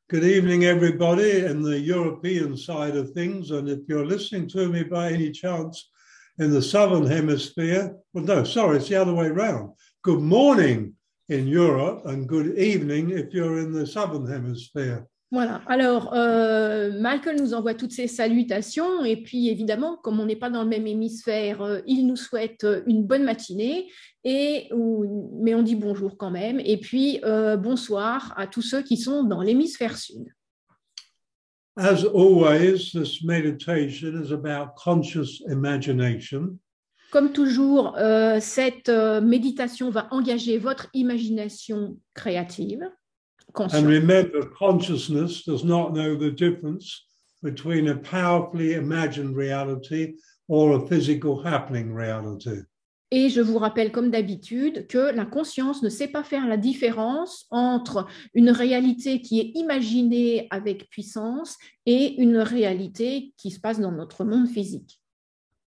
Good evening, everybody, in the European side of things. And if you're listening to me by any chance in the Southern Hemisphere, well, no, sorry, it's the other way around. Good morning in Europe and good evening if you're in the Southern Hemisphere. Voilà, alors Michael nous envoie toutes ses salutations et puis évidemment, comme on n'est pas dans le même hémisphère, il nous souhaite une bonne matinée, mais on dit bonjour quand même, et puis bonsoir à tous ceux qui sont dans l'hémisphère sud. As always, this meditation is about conscious imagination. Comme toujours, cette méditation va engager votre imagination créative. And remember, consciousness does not know the difference between a powerfully imagined reality or a physical happening reality. Et je vous rappelle, comme d'habitude, que la conscience ne sait pas faire la différence entre une réalité qui est imaginée avec puissance et une réalité qui se passe dans notre monde physique.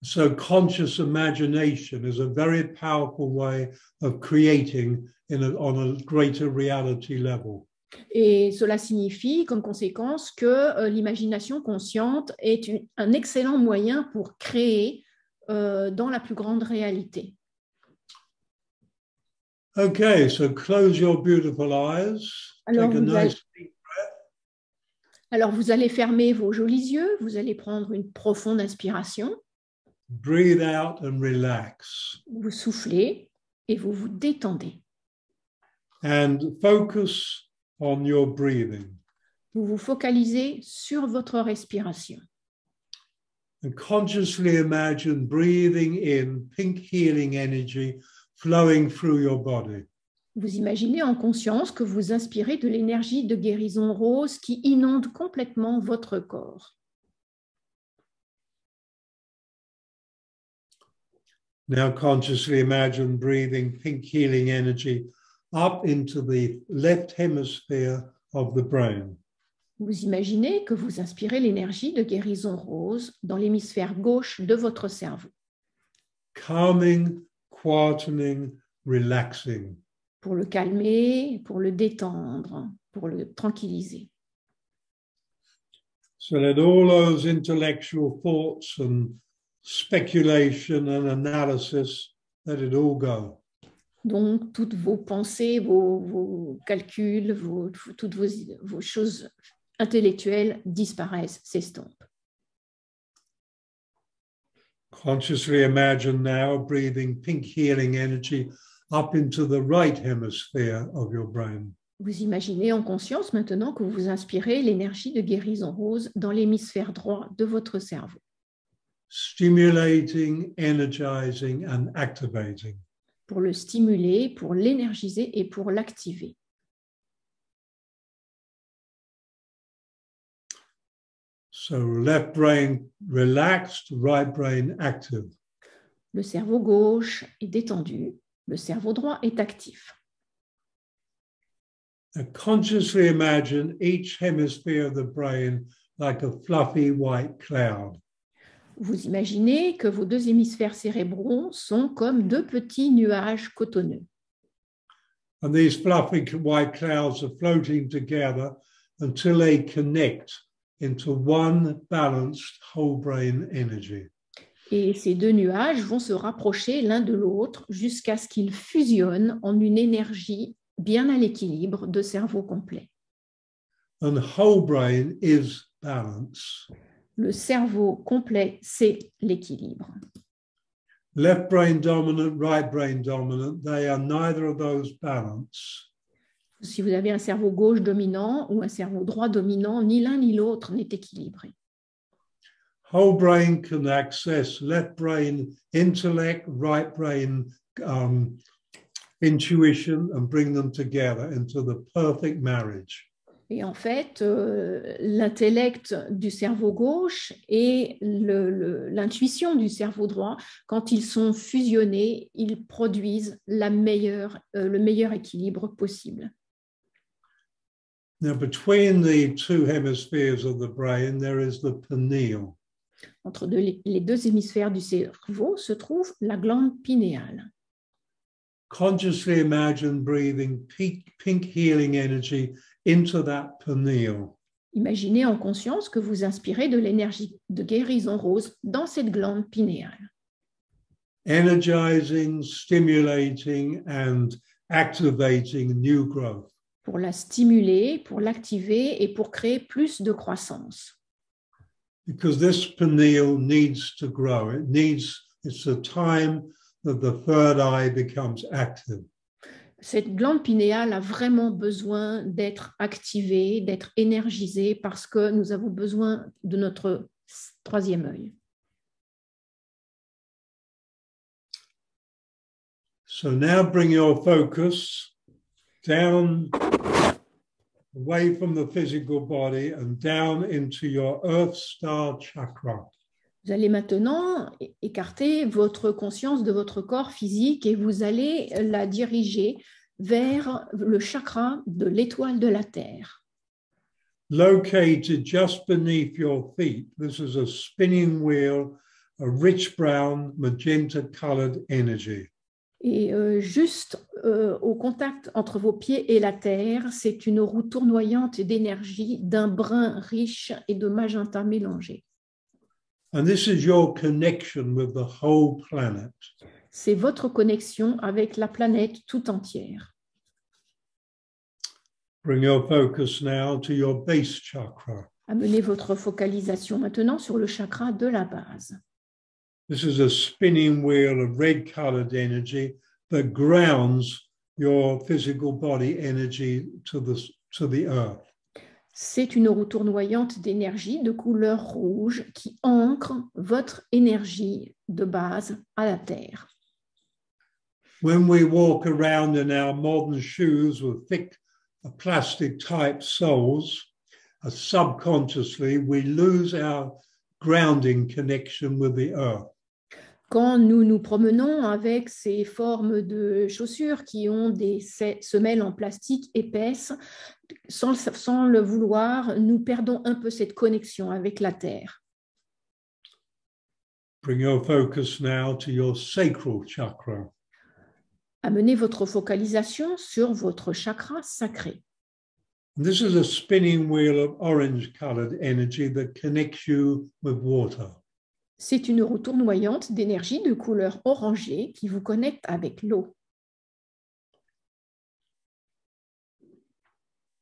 So conscious imagination is a very powerful way of creating on a greater reality level. Et cela signifie, comme conséquence, que l'imagination consciente est un excellent moyen pour créer dans la plus grande réalité. Okay, so close your beautiful eyes. Alors, take a nice deep breath. Alors, vous allez fermer vos jolis yeux, vous allez prendre une profonde inspiration. Breathe out and relax. Vous soufflez et vous vous détendez. And focus on your breathing. Vous vous focalisez sur votre respiration. And consciously imagine breathing in pink healing energy flowing through your body. Vous imaginez en conscience que vous inspirez de l'énergie de guérison rose qui inonde complètement votre corps. Now consciously imagine breathing pink healing energy up into the left hemisphere of the brain. Vous imaginez que vous inspirez l'énergie de guérison rose dans l'hémisphère gauche de votre cerveau. Calming, quietening, relaxing. Pour le calmer, pour le détendre, pour le tranquilliser. So let all those intellectual thoughts and speculation and analysis, let it all go. Donc, toutes vos pensées, vos calculs, toutes vos choses intellectuelles disparaissent, s'estompent. Consciously imagine now breathing pink healing energy up into the right hemisphere of your brain. Vous imaginez en conscience maintenant que vous inspirez l'énergie de guérison rose dans l'hémisphère droit de votre cerveau. Stimulating, energizing, and activating. Pour le stimuler, pour l'énergiser et pour l'activer. So left brain relaxed, right brain active. Le cerveau gauche est détendu, le cerveau droit est actif. Now consciously imagine each hemisphere of the brain like a fluffy white cloud. Vous imaginez que vos deux hémisphères cérébraux sont comme deux petits nuages cotonneux. And these fluffy white clouds are floating together until they connect into one balanced whole brain energy. Et ces deux nuages vont se rapprocher l'un de l'autre jusqu'à ce qu'ils fusionnent en une énergie bien à l'équilibre de cerveau complet. And whole brain is balance. Le cerveau complet, c'est l'équilibre. Left brain dominant, right brain dominant, they are neither of those balance. Si vous avez un cerveau gauche dominant ou un cerveau droit dominant, ni l'un ni l'autre n'est équilibré. Whole brain can access left brain intellect, right brain intuition, and bring them together into the perfect marriage. Et en fait, l'intellect du cerveau gauche et l'intuition du cerveau droit, quand ils sont fusionnés, ils produisent le meilleur équilibre possible. Now, between the two hemispheres of the brain, there is the pineal. Entre les deux hémisphères du cerveau se trouve la glande pinéale. Consciously imagine breathing pink healing energy into that pineal. Imaginez en conscience que vous inspirez de l'énergie de guérison rose dans cette glande pinéale, energizing, stimulating, and activating new growth. pour la stimuler, pour l'activer et pour créer plus de croissance. Because this pineal needs to grow. It's the time that the third eye becomes active. Cette glande pinéale a vraiment besoin d'être activée, d'être énergisée parce que nous avons besoin de notre troisième œil. So now bring your focus down, away from the physical body and down into your Earth Star chakra. Vous allez maintenant écarter votre conscience de votre corps physique et vous allez la diriger vers le chakra de l'étoile de la Terre. Located just beneath your feet, this is a spinning wheel, a rich brown, magenta-colored energy. Et juste au contact entre vos pieds et la terre, c'est une roue tournoyante d'énergie d'un brun riche et de magenta mélangé. And this is your connection with the whole planet. C'est votre connexion avec la planète tout entière. Bring your focus now to your base chakra. Amenez votre focalisation maintenant sur le chakra de la base. This is a spinning wheel of red-colored energy that grounds your physical body energy to the earth. C'est une roue tournoyante d'énergie de couleur rouge qui ancre votre énergie de base à la terre. When we walk around in our modern shoes with thick plastic-type soles, subconsciously we lose our grounding connection with the earth. Quand nous nous promenons avec ces formes de chaussures qui ont des semelles en plastique épaisses, sans le vouloir, nous perdons un peu cette connexion avec la terre. Bring your focus now to your sacral chakra. Amenez votre focalisation sur votre chakra sacré. This is a spinning wheel of orange-colored energy that connects you with water. C'est une roue tournoyante d'énergie de couleur orangée qui vous connecte avec l'eau.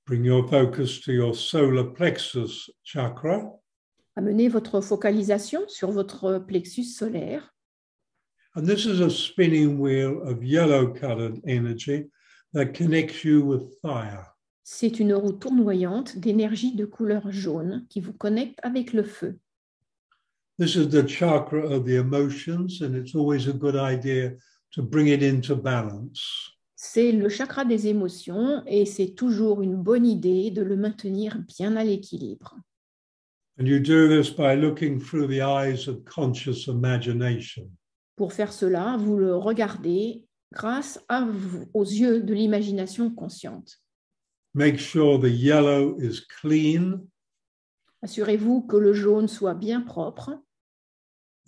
Bring your focus to your solar plexus chakra. Amenez votre focalisation sur votre plexus solaire. And this is a spinning wheel of yellow-colored energy that connects you with fire. C'est une roue tournoyante d'énergie de couleur jaune qui vous connecte avec le feu. This is the chakra of the emotions, and it's always a good idea to bring it into balance. C'est le chakra des émotions et c'est toujours une bonne idée de le maintenir bien à l'équilibre. And you do this by looking through the eyes of conscious imagination. Pour faire cela, vous le regardez grâce aux yeux de l'imagination consciente. Make sure the yellow is clean. Assurez-vous que le jaune soit bien propre.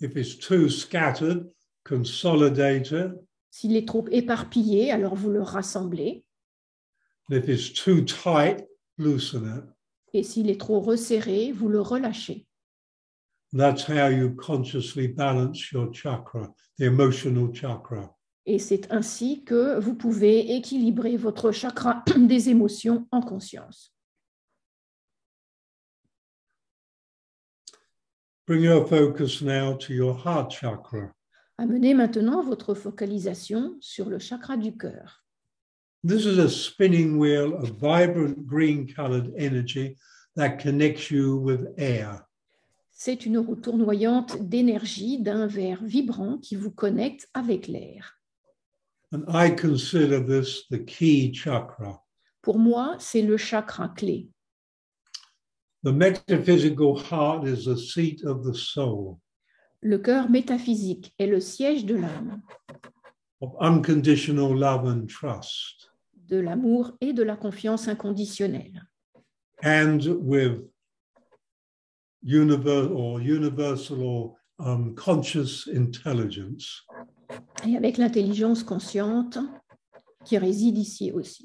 If it's too scattered, consolidate it. S'il est trop éparpillé, alors vous le rassemblez. And if it's too tight, loosen it. Et s'il est trop resserré, vous le relâchez. That's how you consciously balance your chakra, the emotional chakra. Et c'est ainsi que vous pouvez équilibrer votre chakra des émotions en conscience. Bring your focus now to your heart chakra. Amenez maintenant votre focalisation sur le chakra du cœur. This is a spinning wheel of vibrant green-colored energy that connects you with air. C'est une roue tournoyante d'énergie d'un vert vibrant qui vous connecte avec l'air. And I consider this the key chakra. Pour moi, c'est le chakra clé. The metaphysical heart is the seat of the soul, Le cœur métaphysique est le siège de l'âme, of unconditional love and trust, de l'amour et de la confiance inconditionnelle, and with universal or conscious intelligence. et avec l'intelligence consciente qui réside ici aussi.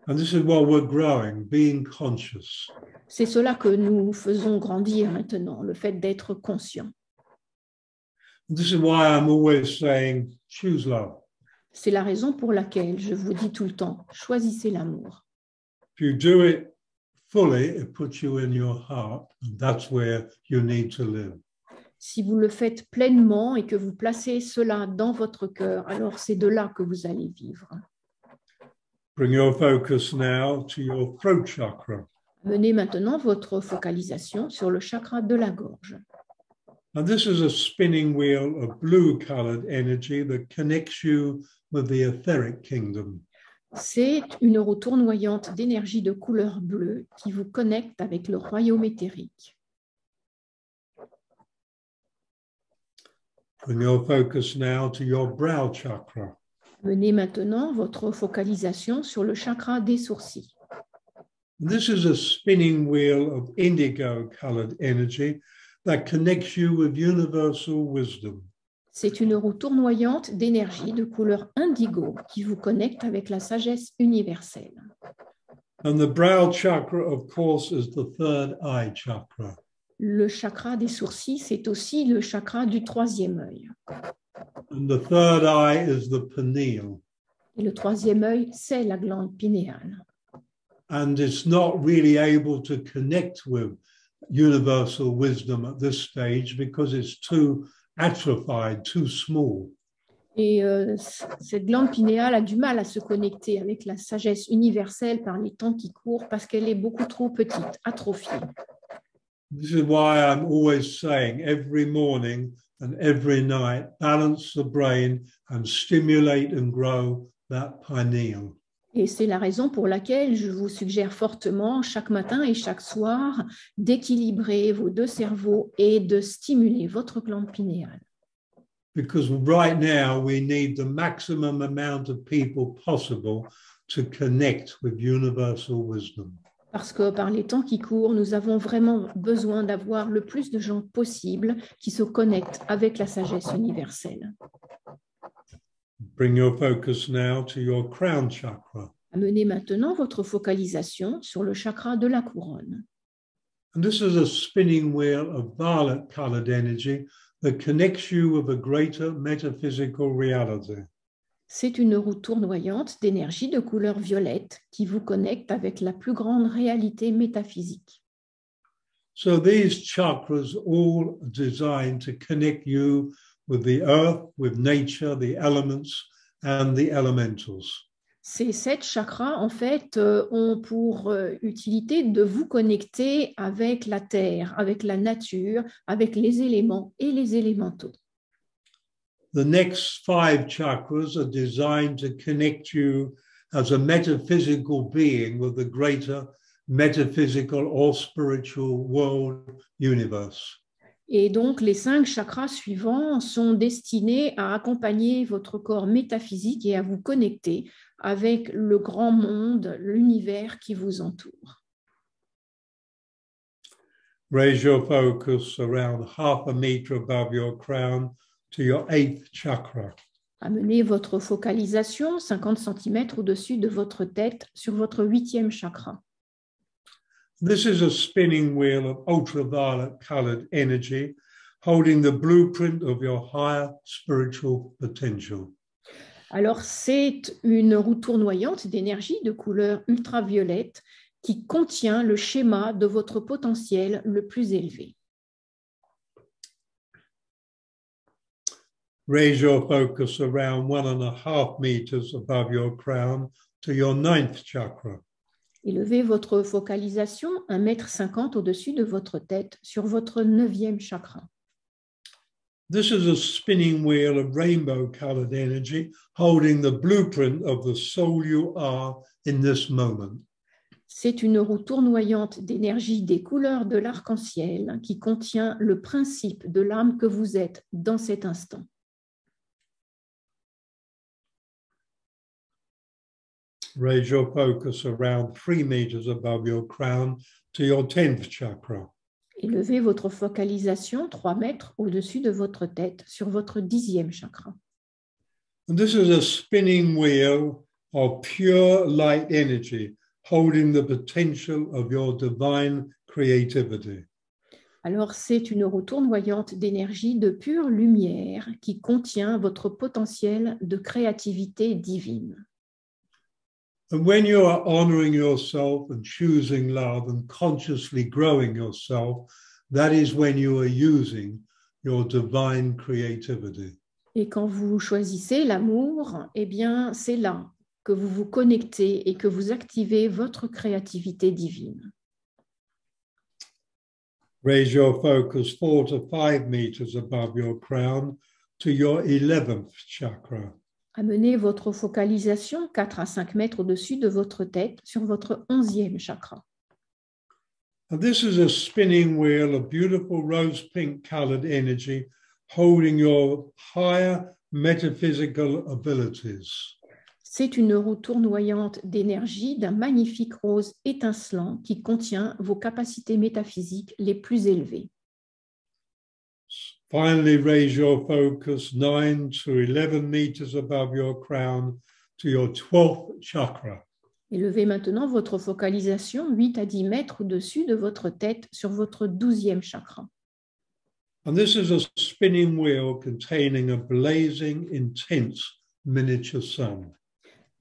And this is while we're growing, being conscious. C'est cela que nous faisons grandir maintenant, le fait d'être conscient. And this is why I'm always saying, choose love. C'est la raison pour laquelle je vous dis tout le temps, choisissez l'amour. If you do it fully, it puts you in your heart, and that's where you need to live. Si vous le faites pleinement et que vous placez cela dans votre cœur, alors c'est de là que vous allez vivre. Bring your focus now to your throat chakra. Menez maintenant votre focalisation sur le chakra de la gorge. And this is a spinning wheel of blue-colored energy that connects you with the etheric kingdom. C'est une roue tournoyante d'énergie de couleur bleue qui vous connecte avec le royaume éthérique. Bring your focus now to your brow chakra. Menez maintenant votre focalisation sur le chakra des sourcils. And this is a spinning wheel of indigo-colored energy that connects you with universal wisdom. C'est une roue tournoyante d'énergie de couleur indigo qui vous connecte avec la sagesse universelle. And the brow chakra, of course, is the third eye chakra. Le chakra des sourcils, c'est aussi le chakra du troisième œil. And the third eye is the pineal. Et le troisième œil, c'est la glande pinéale. And it's not really able to connect with universal wisdom at this stage because it's too atrophied, too small. Et cette glande pinéale a du mal à se connecter avec la sagesse universelle par les temps qui courent parce qu'elle est beaucoup trop petite, atrophiée. This is why I'm always saying every morning and every night, balance the brain and stimulate and grow that pineal. Et c'est la raison pour laquelle je vous suggère fortement, chaque matin et chaque soir, d'équilibrer vos deux cerveaux et de stimuler votre glande pinéale. Because right now we need the maximum amount of people possible to connect with universal wisdom. Parce que par les temps qui courent, nous avons vraiment besoin d'avoir le plus de gens possible qui se connectent avec la sagesse universelle. Bring your focus now to your crown chakra. Amenez maintenant votre focalisation sur le chakra de la couronne. And this is a spinning wheel of violet-colored energy that connects you with a greater metaphysical reality. C'est une roue tournoyante d'énergie de couleur violette qui vous connecte avec la plus grande réalité métaphysique. So these chakras all designed to connect you with the earth, with nature, the elements, and the elementals. Ces 7 chakras, en fait, ont pour utilité de vous connecter avec la terre, avec la nature, avec les éléments et les élémentaux. The next 5 chakras are designed to connect you as a metaphysical being with the greater metaphysical or spiritual world universe. Et donc, les 5 chakras suivants sont destinés à accompagner votre corps métaphysique et à vous connecter avec le grand monde, l'univers qui vous entoure. Raise your focus around half a meter above your crown to your 8th chakra. Amenez votre focalisation 50 cm au-dessus de votre tête sur votre 8e chakra. This is a spinning wheel of ultraviolet colored energy holding the blueprint of your higher spiritual potential. Alors, c'est une roue tournoyante d'énergie de couleur ultraviolette qui contient le schéma de votre potentiel le plus élevé. Raise your focus around 1.5 meters above your crown to your 9th chakra. Élevez votre focalisation 1,50 m au-dessus de votre tête sur votre 9e chakra. This is a spinning wheel of rainbow-colored energy holding the blueprint of the soul you are in this moment. C'est une roue tournoyante d'énergie des couleurs de l'arc-en-ciel qui contient le principe de l'âme que vous êtes dans cet instant. Raise your focus around 3 meters above your crown to your 10th chakra. Élevez votre focalisation 3 mètres au-dessus de votre tête sur votre 10e chakra. And this is a spinning wheel of pure light energy, holding the potential of your divine creativity. Alors, c'est une roue tournoyante d'énergie de pure lumière qui contient votre potentiel de créativité divine. And when you are honoring yourself and choosing love and consciously growing yourself, that is when you are using your divine creativity. Et quand vous choisissez l'amour, eh bien, c'est là que vous vous connectez et que vous activez votre créativité divine. Raise your focus 4 to 5 meters above your crown to your 11th chakra. Amenez votre focalisation 4 à 5 mètres au-dessus de votre tête sur votre 11e chakra. And this is a spinning wheel of beautiful rose pink colored energy holding your higher metaphysical abilities. C'est une roue tournoyante d'énergie d'un magnifique rose étincelant qui contient vos capacités métaphysiques les plus élevées. Finally, raise your focus 9 to 11 meters above your crown to your 12th chakra. Élevez maintenant votre focalisation 8 à 10 mètres au-dessus de votre tête sur votre 12e chakra. And this is a spinning wheel containing a blazing, intense miniature sun.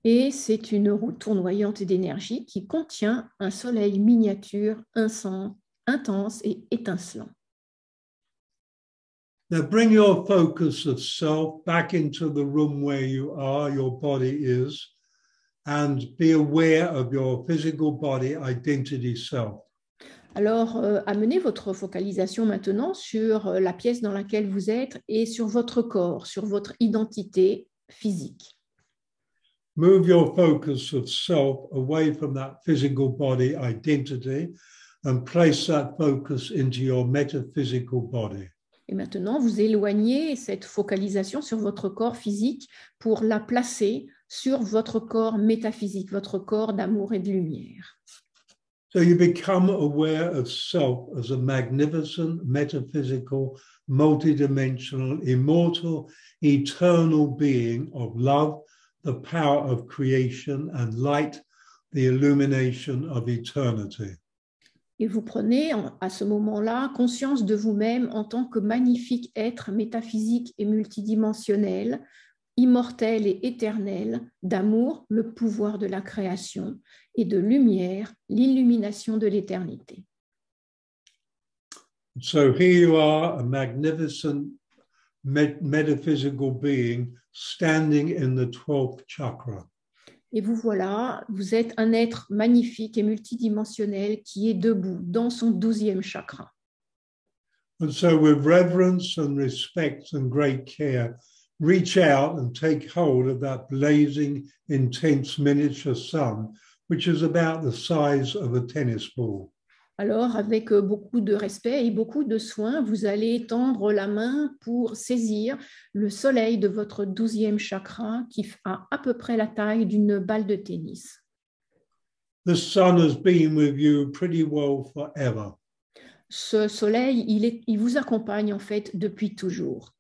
Et c'est une roue tournoyante d'énergie qui contient un soleil miniature intense et étincelant. Now bring your focus of self back into the room where you are, your body is, and be aware of your physical body identity self. Alors, amenez votre focalisation maintenant sur la pièce dans laquelle vous êtes et sur votre corps, sur votre identité physique. Move your focus of self away from that physical body identity and place that focus into your metaphysical body. Et maintenant, vous éloignez cette focalisation sur votre corps physique pour la placer sur votre corps métaphysique, votre corps d'amour et de lumière. So you become aware of self as a magnificent, metaphysical, multidimensional, immortal, eternal being of love, the power of creation, and light, the illumination of eternity. Et vous prenez à ce moment-là conscience de vous-même en tant que magnifique être métaphysique et multidimensionnel, immortel et éternel, d'amour, le pouvoir de la création, et de lumière, l'illumination de l'éternité. So here you are, a magnificent metaphysical being standing in the 12th chakra. Et vous voilà, vous êtes un être magnifique et multidimensionnel qui est debout dans son 12e chakra. And so with reverence and respect and great care, reach out and take hold of that blazing, intense miniature sun, which is about the size of a tennis ball. Alors, avec beaucoup de respect et beaucoup de soin, vous allez tendre la main pour saisir le soleil de votre 12e chakra qui a à peu près la taille d'une balle de tennis. The sun has been with you pretty well forever. Ce soleil, il vous accompagne en fait depuis toujours.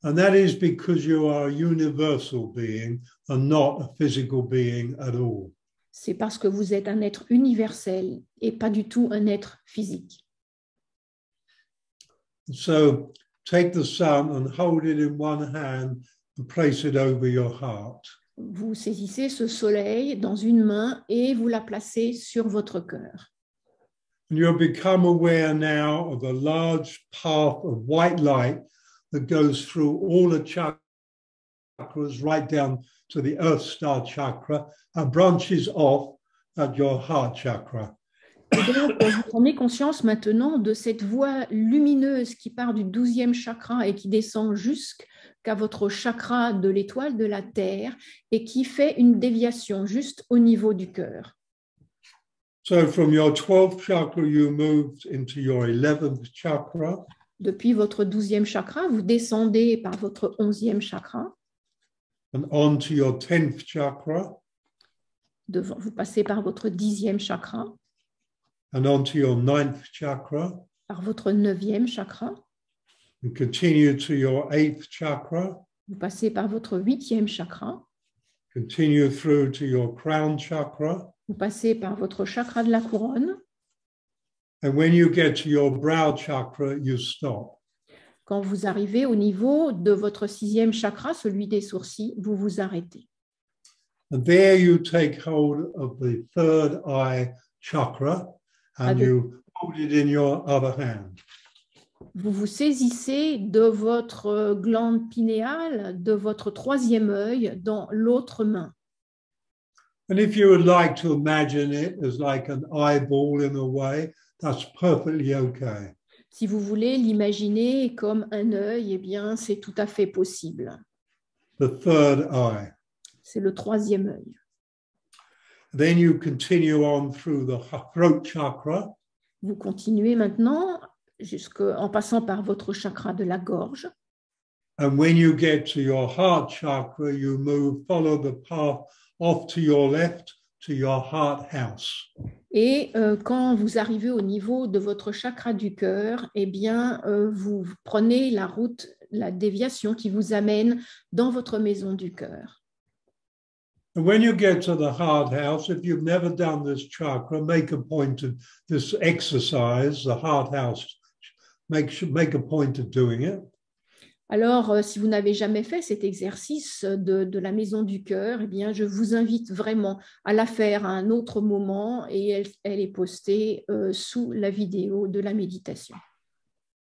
And that is because you are a universal being and not a physical being at all. C'est parce que vous êtes un être universel et pas du tout un être physique. So take the sun and hold it in one hand and place it over your heart. Vous saisissez ce soleil dans une main et vous la placez sur votre cœur. And you'll become aware now of a large path of white light that goes through all the chakras right down to the Earth Star chakra and branches off at your heart chakra. Et donc, vous prenez conscience maintenant de cette voie lumineuse qui part du 12e chakra et qui descend jusqu'à votre chakra de l'étoile de la Terre et qui fait une déviation juste au niveau du cœur. So from your 12th chakra, you moved into your 11th chakra. Depuis votre 12e chakra, vous descendez par votre 11e chakra. And on to your 10th chakra. Vous passez par votre 10e chakra. And on to your 9th chakra. Par votre 9e chakra. And continue to your 8th chakra. Vous passez par votre 8e chakra. Continue through to your crown chakra. Vous passez par votre chakra de la couronne. And when you get to your brow chakra, you stop. Quand vous arrivez au niveau de votre 6e chakra, celui des sourcils, vous vous arrêtez. And there you take hold of the third eye chakra and you hold it in your other hand. Vous vous saisissez de votre glande pinéale, de votre 3e œil dans l'autre main. And if you would like to imagine it as like an eyeball in a way, that's perfectly okay. Si vous voulez l'imaginer comme un œil, eh bien, c'est tout à fait possible. The third eye. C'est le 3e œil. Then you continue on through the throat chakra. Vous continuez maintenant en passant par votre chakra de la gorge. And when you get to your heart chakra, you follow the path off to your left to your heart house. Et quand vous arrivez au niveau de votre chakra du cœur, eh bien, vous prenez la route, la déviation qui vous amène dans votre maison du cœur. And when you get to the heart house, if you've never done this chakra, make a point of this exercise, the heart house. Make a point of doing it. Alors, si vous n'avez jamais fait cet exercice de la maison du cœur, eh bien, je vous invite vraiment à la faire à un autre moment et elle est postée sous la vidéo de la méditation.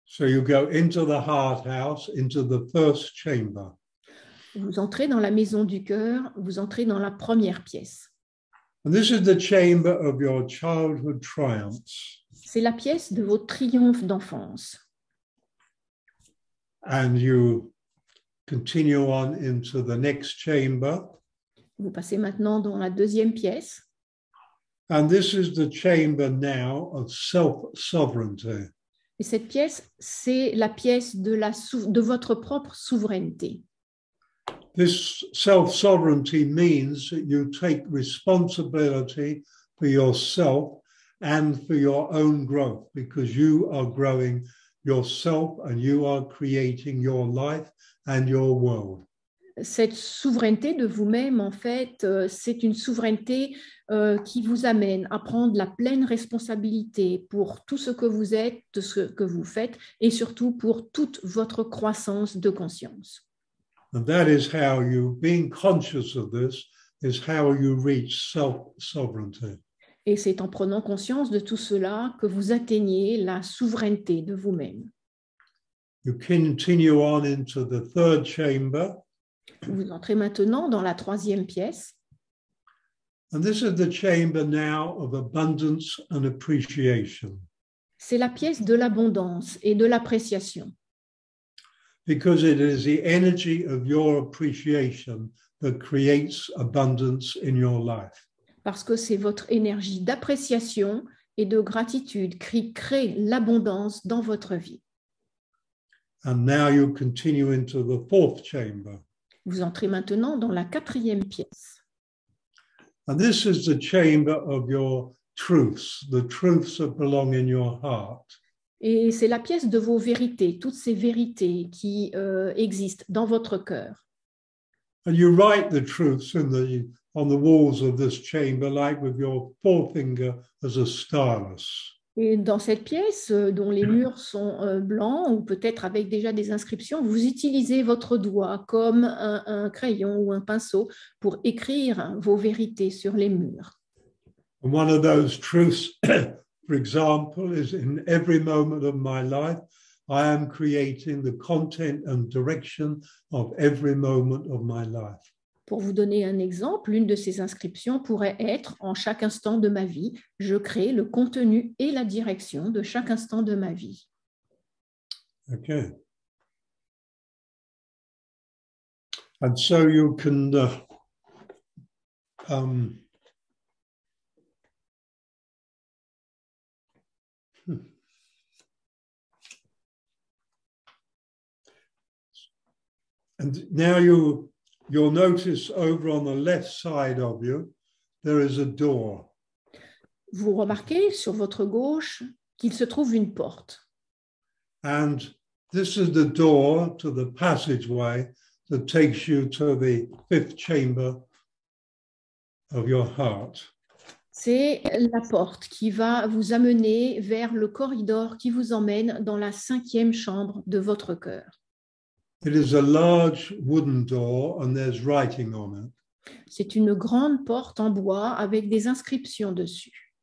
So you go into the heart house, into the first chamber. Vous entrez dans la maison du cœur, vous entrez dans la première pièce. And this is the chamber of your childhood triumphs. C'est la pièce de vos triomphes d'enfance. And you continue on into the next chamber. Vous passez maintenant dans la 2e pièce. And this is the chamber now of self-sovereignty. Et cette pièce, c'est la pièce de votre propre souveraineté. This self-sovereignty means that you take responsibility for yourself and for your own growth, because you are growing yourself and you are creating your life and your world. Cette souveraineté de vous-même, en fait, c'est une souveraineté qui vous amène à prendre la pleine responsabilité pour tout ce que vous êtes, de ce que vous faites, et surtout pour toute votre croissance de conscience. And that is how you, being conscious of this, is how you reach self-sovereignty. Et c'est en prenant conscience de tout cela que vous atteignez la souveraineté de vous-même. You continue on into the third chamber. Vous entrez maintenant dans la 3e pièce. And this is the chamber now of abundance and appreciation. C'est la pièce de l'abondance et de l'appréciation. Because it is the energy of your appreciation that creates abundance in your life. Parce que c'est votre énergie d'appréciation et de gratitude qui crée l'abondance dans votre vie. And now you continue into the fourth chamber. Vous entrez maintenant dans la 4e pièce. And this is the chamber of your truths, the truths that belong in your heart. Et c'est la pièce de vos vérités, toutes ces vérités qui existent dans votre cœur. And you write the truths on the walls of this chamber, like with your forefinger as a stylus. Et dans cette pièce, dont les murs sont blancs ou peut-être avec déjà des inscriptions, vous utilisez votre doigt comme un crayon ou un pinceau pour écrire vos vérités sur les murs. And one of those truths, for example, is in every moment of my life, I am creating the content and direction of every moment of my life. Pour vous donner un exemple, l'une de ces inscriptions pourrait être « En chaque instant de ma vie, je crée le contenu et la direction de chaque instant de ma vie. » Okay. And so you can and now you'll notice over on the left side of you, there is a door. Vous remarquez sur votre gauche qu'il se trouve une porte. And this is the door to the passageway that takes you to the fifth chamber of your heart. C'est la porte qui va vous amener vers le corridor qui vous emmène dans la 5e chambre de votre cœur. It is a large wooden door and there's writing on it. C'est une grande porte en bois avec des inscriptions dessus.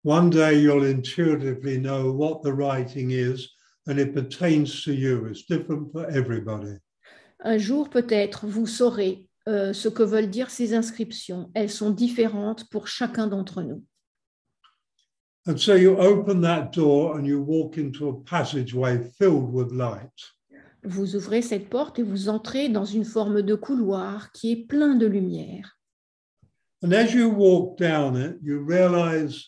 One day you'll intuitively know what the writing is and it pertains to you. It's different for everybody. Un jour, peut-être, vous saurez ce que veulent dire ces inscriptions. Elles sont différentes pour chacun d'entre nous. And so you open that door and you walk into a passageway filled with light. Vous ouvrez cette porte et vous entrez dans une forme de couloir qui est plein de lumière. And as you walk down it, you realize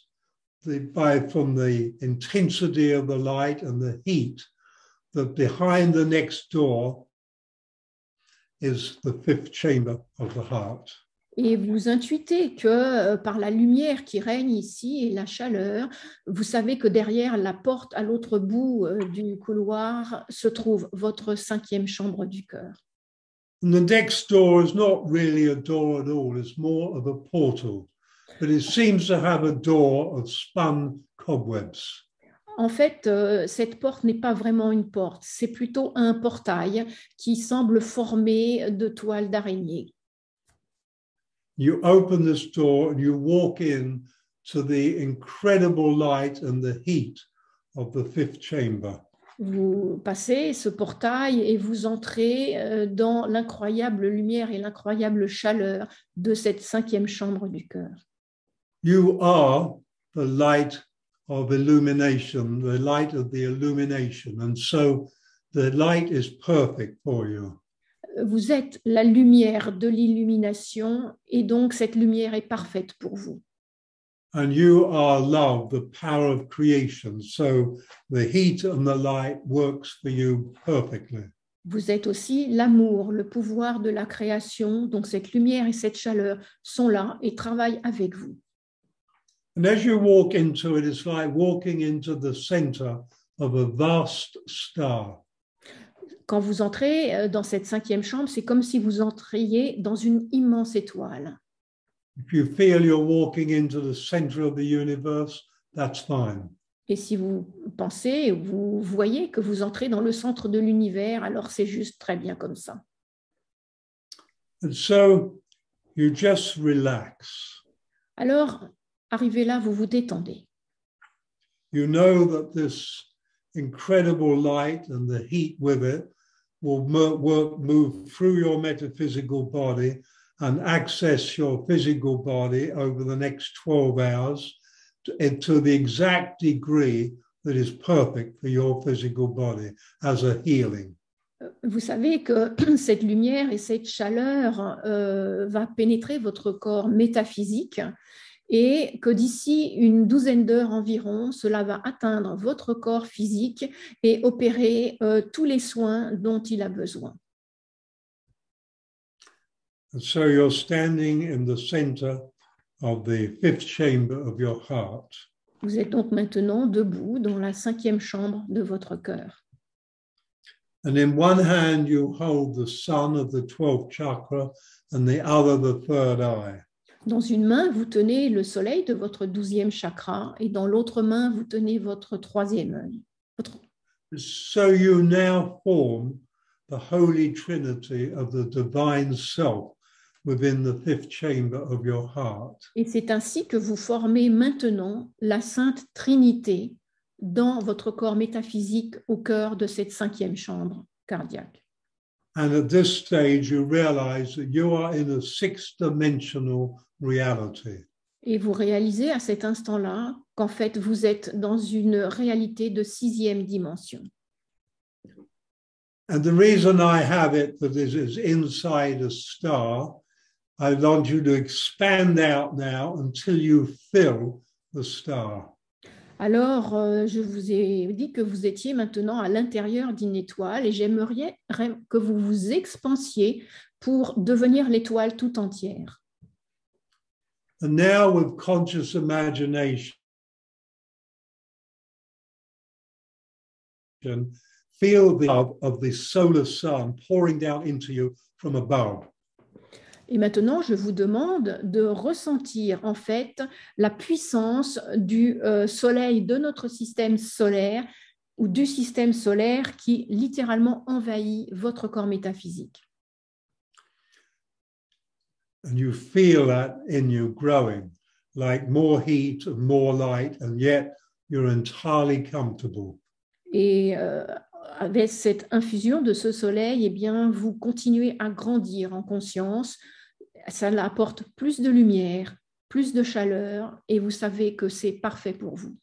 from the intensity of the light and the heat that behind the next door is the 5th chamber of the heart. Et vous intuitez que par la lumière qui règne ici et la chaleur, vous savez que derrière la porte à l'autre bout du couloir se trouve votre 5e chambre du cœur. And the next door is not really a door at all, it's more of a portal, but it seems to have a door of spun cobwebs. En fait, cette porte n'est pas vraiment une porte, c'est plutôt un portail qui semble formé de toiles d'araignée. You open this door and you walk in to the incredible light and the heat of the 5th chamber. Vous passez ce portail et vous entrez dans l'incroyable lumière et l'incroyable chaleur de cette 5e chambre du cœur. You are the light of illumination, the light of the illumination, and so the light is perfect for you. Vous êtes la lumière de l'illumination et donc cette lumière est parfaite pour vous. And you are love, the power of creation, so the heat and the light works for you perfectly. Vous êtes aussi l'amour, le pouvoir de la création, donc cette lumière et cette chaleur sont là et travaillent avec vous. And as you walk into it, it's like walking into the center of a vast star. Quand vous entrez dans cette 5e chambre, c'est comme si vous entriez dans une immense étoile. If you feel you're walking into the center of the universe, that's fine. Et si vous pensez, vous voyez que vous entrez dans le centre de l'univers, alors c'est juste très bien comme ça. And so you just relax. Alors, arrivé là, vous vous détendez. You know that this incredible light and the heat with it will move through your metaphysical body and access your physical body over the next 12 hours to the exact degree that is perfect for your physical body as a healing. Vous savez que cette lumière et cette chaleur va pénétrer votre corps métaphysique et que d'ici une douzaine d'heures environ, cela va atteindre votre corps physique et opérer tous les soins dont il a besoin. And so you're standing in the center of the 5th chamber of your heart. Vous êtes donc maintenant debout dans la 5e chambre de votre cœur. And in one hand you hold the sun of the 12th chakra and the other the 3rd eye. Dans une main, vous tenez le soleil de votre 12e chakra et dans l'autre main, vous tenez votre 3e œil. So you now form the Holy Trinity of the divine self within the 5th chamber of your heart. Et c'est ainsi que vous formez maintenant la Sainte Trinité dans votre corps métaphysique au cœur de cette 5e chambre cardiaque. And at this stage, you realize that you are in a 6th-dimensional reality. Et vous réalisez à cet instant-là qu'en fait, vous êtes dans une réalité de 6e dimension. And the reason I have it that this is inside a star, I want you to expand out now until you fill the star. Alors, je vous ai dit que vous étiez maintenant à l'intérieur d'une étoile et j'aimerais que vous vous expansiez pour devenir l'étoile tout entière. And now with conscious imagination, feel the love of the solar sun pouring down into you from above. Et maintenant, je vous demande de ressentir en fait la puissance du soleil de notre système solaire ou du système solaire qui littéralement envahit votre corps métaphysique. And you feel that in you growing, like more heat and more light, and yet you're entirely comfortable. Et avec cette infusion de ce soleil, eh bien, vous continuez à grandir en conscience. Ça apporte plus de lumière, plus de chaleur, et vous savez que c'est parfait pour vous.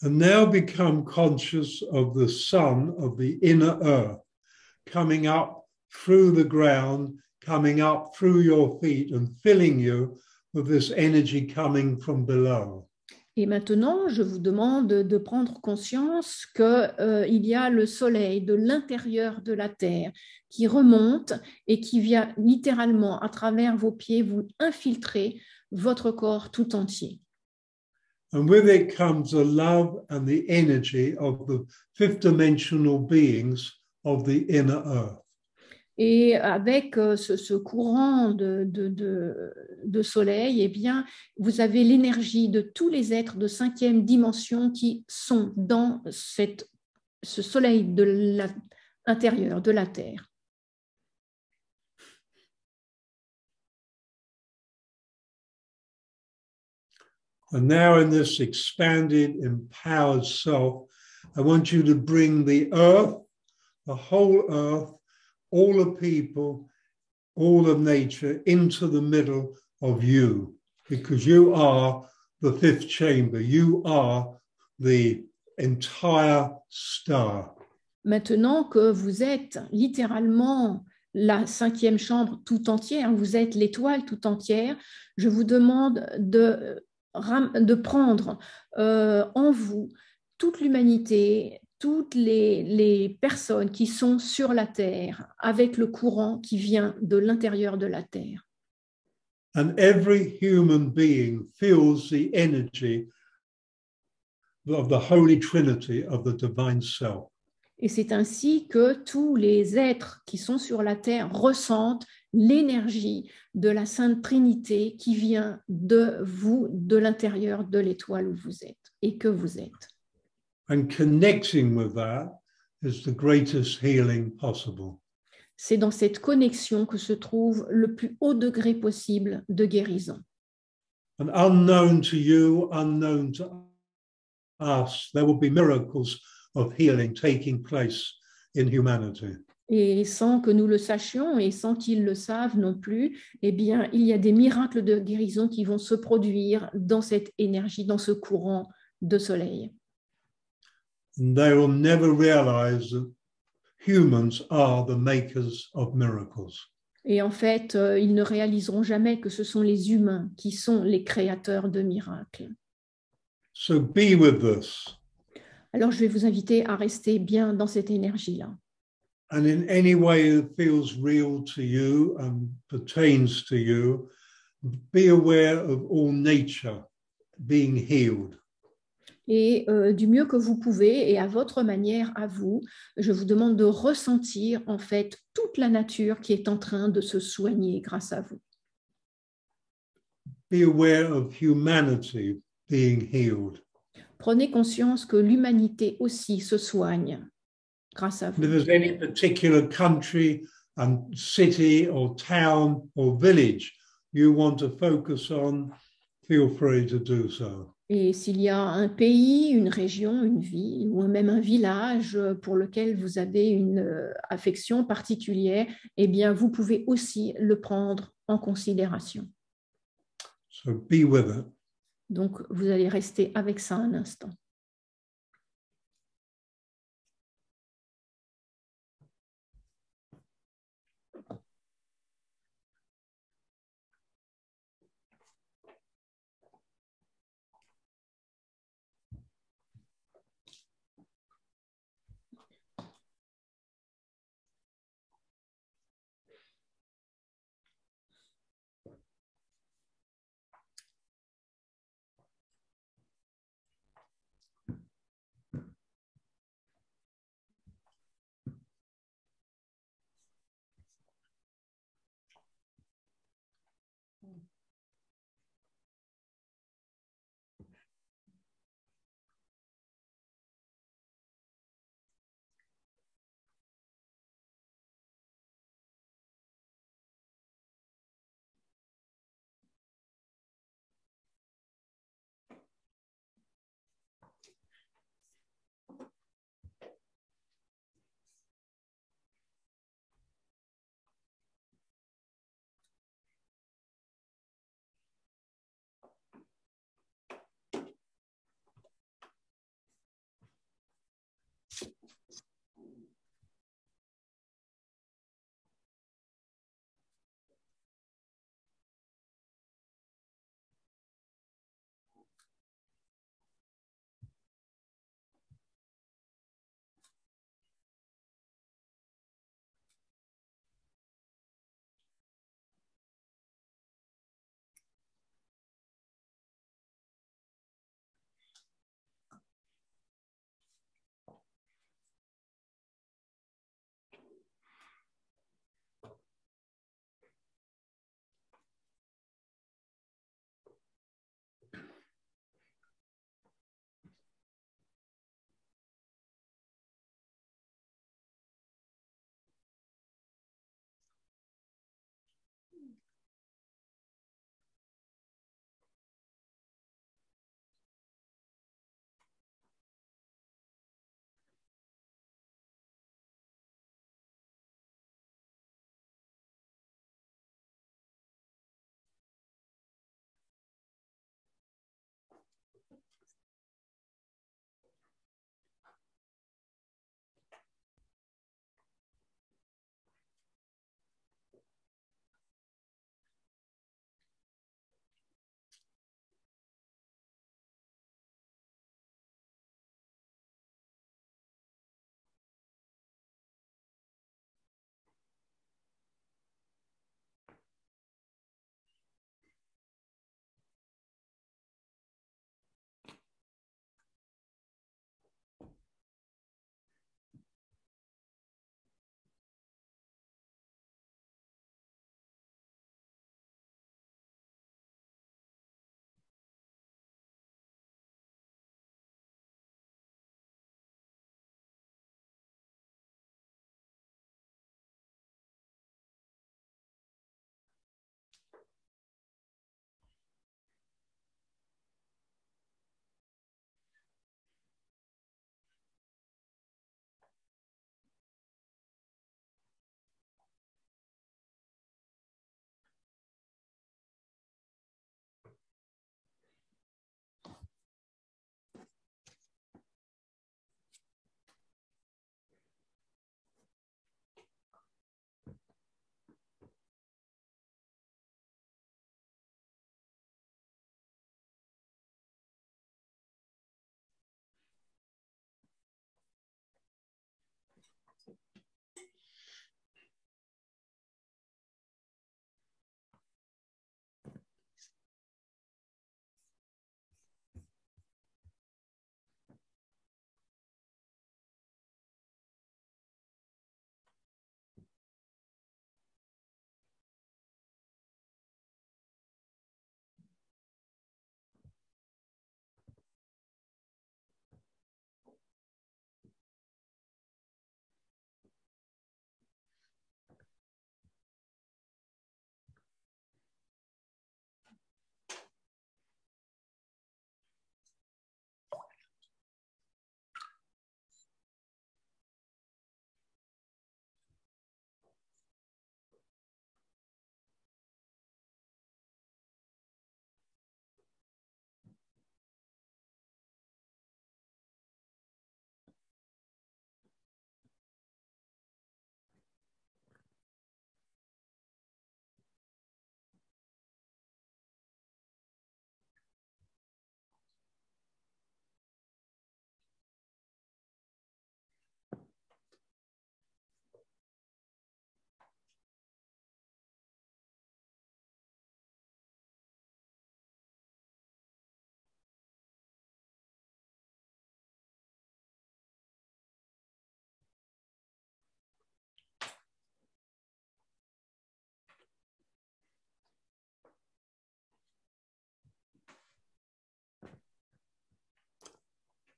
And now become conscious of the sun of the inner earth coming up through the ground, coming up through your feet and filling you with this energy coming from below. Et maintenant, je vous demande de prendre conscience qu'il y a le soleil de l'intérieur de la Terre qui remonte et qui vient littéralement à travers vos pieds vous infiltrer votre corps tout entier. And with it comes the love and the energy of the fifth dimensional beings of the inner earth. Et avec ce courant de soleil, eh bien, vous avez l'énergie de tous les êtres de 5e dimension qui sont dans ce soleil de l'intérieur de la Terre. And now in this expanded, empowered self, I want you to bring the earth, the whole earth, all the people, all of nature into the middle of you, because you are the fifth chamber. You are the entire star. Maintenant que vous êtes littéralement la 5e chambre tout entière, vous êtes l'étoile tout entière, je vous demande de prendre en vous toute l'humanité, toutes les personnes qui sont sur la Terre avec le courant qui vient de l'intérieur de la Terre. And every human being feels the energy of the Holy Trinity of the Divine Self. Et c'est ainsi que tous les êtres qui sont sur la Terre ressentent l'énergie de la Sainte Trinité qui vient de vous, de l'intérieur de l'étoile où vous êtes et que vous êtes. And connecting with that is the greatest healing possible. C'est dans cette connexion que se trouve le plus haut degré possible de guérison. And unknown to you, unknown to us, there will be miracles of healing taking place in humanity. Et sans que nous le sachions et sans qu'ils le savent non plus, eh bien, il y a des miracles de guérison qui vont se produire dans cette énergie, dans ce courant de soleil. And they will never realize that humans are the makers of miracles. Et en fait, ils ne réaliseront jamais que ce sont les humains qui sont les créateurs de miracles. So be with this. Alors, je vais vous inviter à rester bien dans cette énergie-là. And in any way that feels real to you and pertains to you, be aware of all nature being healed. Et du mieux que vous pouvez et à votre manière, à vous, je vous demande de ressentir en fait toute la nature qui est en train de se soigner grâce à vous. Be aware of humanity being healed. Prenez conscience que l'humanité aussi se soigne grâce à vous. And if there's any particular country and city or town or village you want to focus on, feel free to do so. Et s'il y a un pays, une région, une ville ou même un village pour lequel vous avez une affection particulière, eh bien, vous pouvez aussi le prendre en considération. So be with it. Donc, vous allez rester avec ça un instant.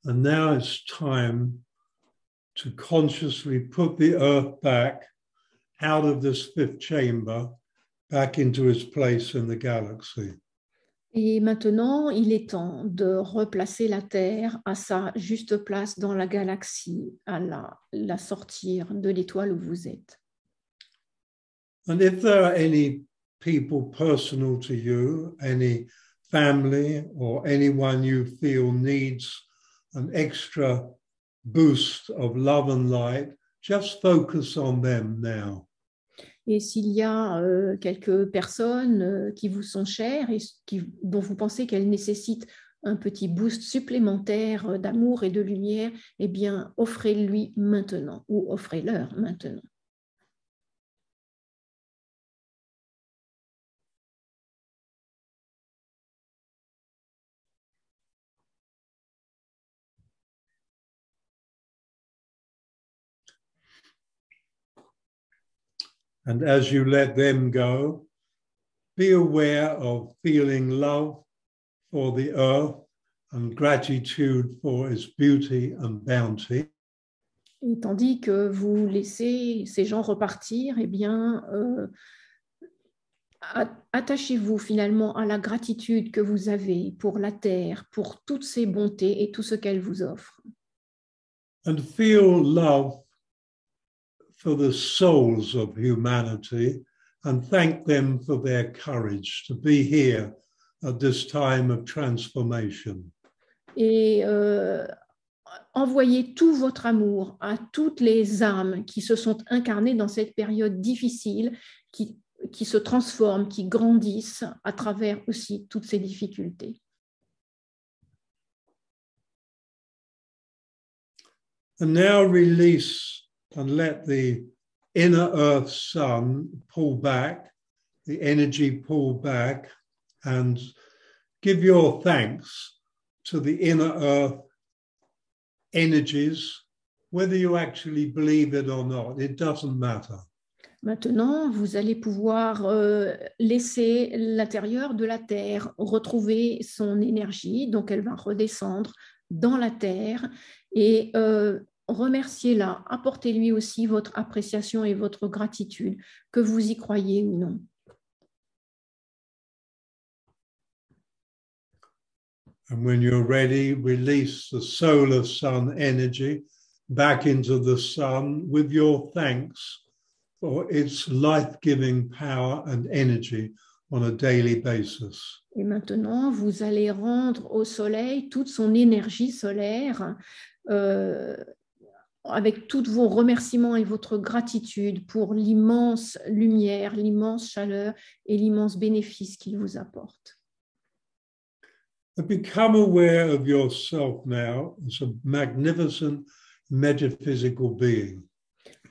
And now it's time to consciously put the earth back out of this fifth chamber, back into its place in the galaxy. Et maintenant, il est temps de replacer la Terre à sa juste place dans la galaxie, à la sortir de l'étoile où vous êtes. And if there are any people personal to you, any family or anyone you feel needs an extra boost of love and light, just focus on them now. Et s'il y a quelques personnes qui vous sont chères et dont vous pensez qu'elles nécessitent un petit boost supplémentaire d'amour et de lumière, eh bien, offrez-lui maintenant ou offrez-leur maintenant. And as you let them go, be aware of feeling love for the earth and gratitude for its beauty and bounty. Et tandis que vous laissez ces gens repartir, eh bien, attachez-vous finalement à la gratitude que vous avez pour la Terre, pour toutes ses bontés et tout ce qu'elle vous offre. And feel love for the souls of humanity and thank them for their courage to be here at this time of transformation. Et envoyez tout votre amour à toutes les âmes qui se sont incarnées dans cette période difficile, qui se transforment, qui grandissent à travers aussi toutes ces difficultés. And now release and let the inner earth sun pull back, the energy pull back, and give your thanks to the inner earth energies, whether you actually believe it or not, it doesn't matter. Maintenant, vous allez pouvoir laisser l'intérieur de la Terre retrouver son énergie, donc elle va redescendre dans la Terre et remerciez-la, apportez-lui aussi votre appréciation et votre gratitude, que vous y croyez ou non. And when you're ready, release the solar sun energy back into the sun with your thanks for its life-giving power and energy on a daily basis. Et maintenant, vous allez rendre au soleil toute son énergie solaire avec tous vos remerciements et votre gratitude pour l'immense lumière, l'immense chaleur et l'immense bénéfice qu'il vous apporte. And become aware of yourself now as a magnificent metaphysical being.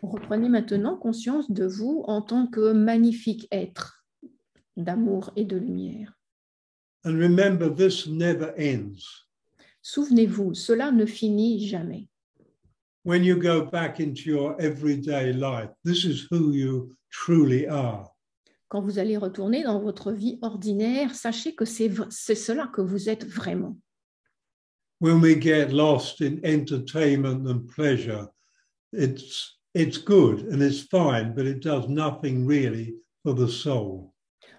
Reprenez maintenant conscience de vous en tant que magnifique être d'amour et de lumière. And remember, this never ends. Souvenez-vous, cela ne finit jamais. When you go back into your everyday life, this is who you truly are. Quand vous allez retourner dans votre vie ordinaire, sachez que c'est cela que vous êtes vraiment. When we get lost in entertainment and pleasure, it's good and it's fine, but it does nothing really for the soul.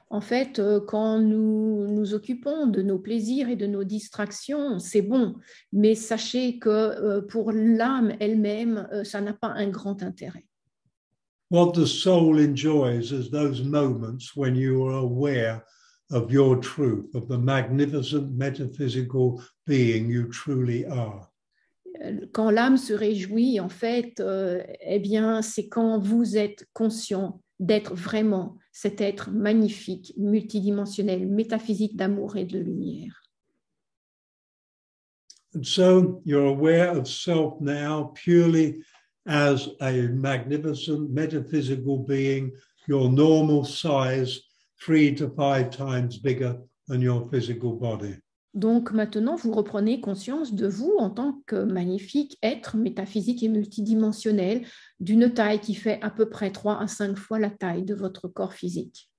En fait, quand nous nous occupons de nos plaisirs et de nos distractions, c'est bon, mais sachez que pour l'âme elle-même, ça n'a pas un grand intérêt. What the soul enjoys is those moments when you are aware of your truth, of the magnificent metaphysical being you truly are. Quand l'âme se réjouit, en fait, eh bien, c'est quand vous êtes conscient d'être vraiment cet être magnifique, multidimensionnel, métaphysique d'amour et de lumière. And so you're aware of self now purely as a magnificent metaphysical being, your normal size, 3 to 5 times bigger than your physical body. Donc maintenant, vous reprenez conscience de vous en tant que magnifique être métaphysique et multidimensionnel d'une taille qui fait à peu près 3 à 5 fois la taille de votre corps physique.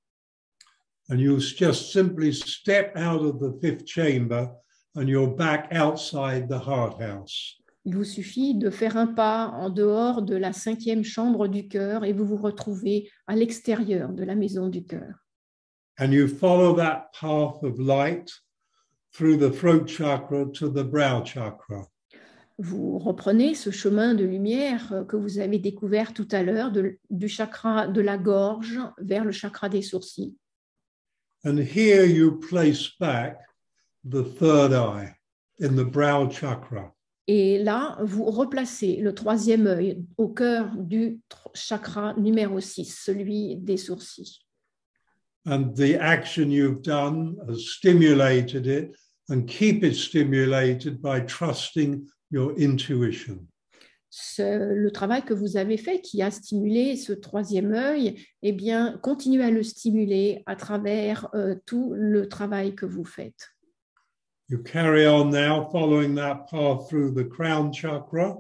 And you just simply step out of the fifth chamber and you're back outside the heart house. Il vous suffit de faire un pas en dehors de la 5e chambre du cœur et vous vous retrouvez à l'extérieur de la maison du cœur. And you follow that path of light through the throat chakra to the brow chakra. Vous reprenez ce chemin de lumière que vous avez découvert tout à l'heure du chakra de la gorge vers le chakra des sourcils. And here you place back the third eye in the brow chakra. Et là, vous replacez le 3e œil au cœur du chakra numéro 6, celui des sourcils. And the action you've done has stimulated it, and keep it stimulated by trusting your intuition. Le travail que vous avez fait qui a stimulé ce 3e œil, eh bien, continuez à le stimuler à travers tout le travail que vous faites. You carry on now following that path through the crown chakra.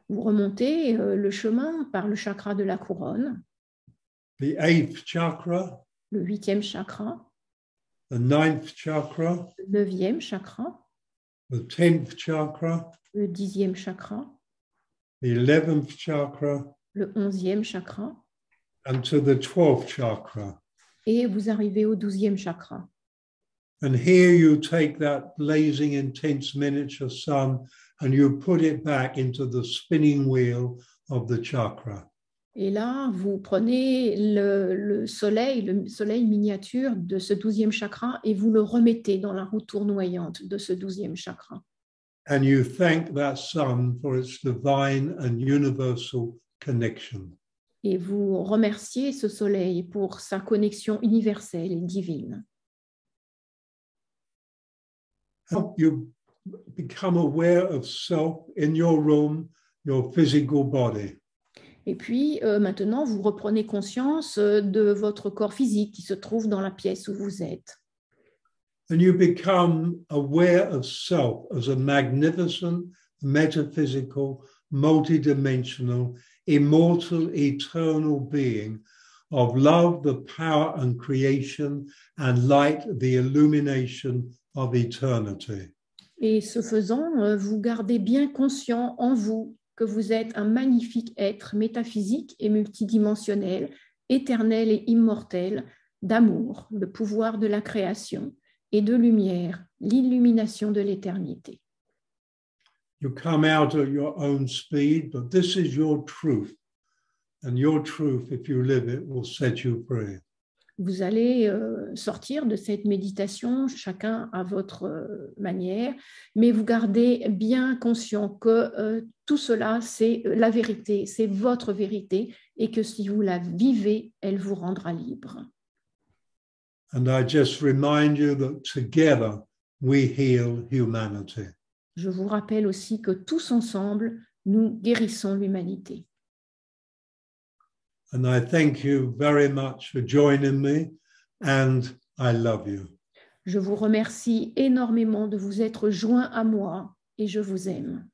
Vous remontez le chemin par le chakra de la couronne, The 8th chakra, le 8e chakra, the 9th chakra, le 9e chakra, the 10th chakra, le 10e chakra, the 11th chakra, le 11e chakra, and to the 12th chakra. et vous arrivez au 12e chakra. And here you take that blazing, intense miniature sun and you put it back into the spinning wheel of the chakra. Et là, vous prenez le soleil miniature de ce 12e chakra et vous le remettez dans la roue tournoyante de ce 12e chakra. And you thank that sun for its divine and universal connection. Et vous remerciez ce soleil pour sa connexion universelle et divine. You become aware of self in your room, your physical body. Et puis, maintenant, vous reprenez conscience de votre corps physique qui se trouve dans la pièce où vous êtes. And you become aware of self as a magnificent, metaphysical, multidimensional, immortal, eternal being of love, the power and creation, and light, the illumination of eternity. Et ce faisant, vous gardez bien conscient en vous que vous êtes un magnifique être métaphysique et multidimensionnel, éternel et immortel, d'amour, le pouvoir de la création et de lumière, l'illumination de l'éternité. You come out at your own speed, but this is your truth. And your truth, if you live it, will set you free. Vous allez sortir de cette méditation, chacun à votre manière, mais vous gardez bien conscient que tout cela, c'est la vérité, c'est votre vérité, et que si vous la vivez, elle vous rendra libre. And I just remind you that together we heal humanity. Je vous rappelle aussi que tous ensemble, nous guérissons l'humanité. And I thank you very much for joining me, and I love you. Je vous remercie énormément de vous être joints à moi et je vous aime.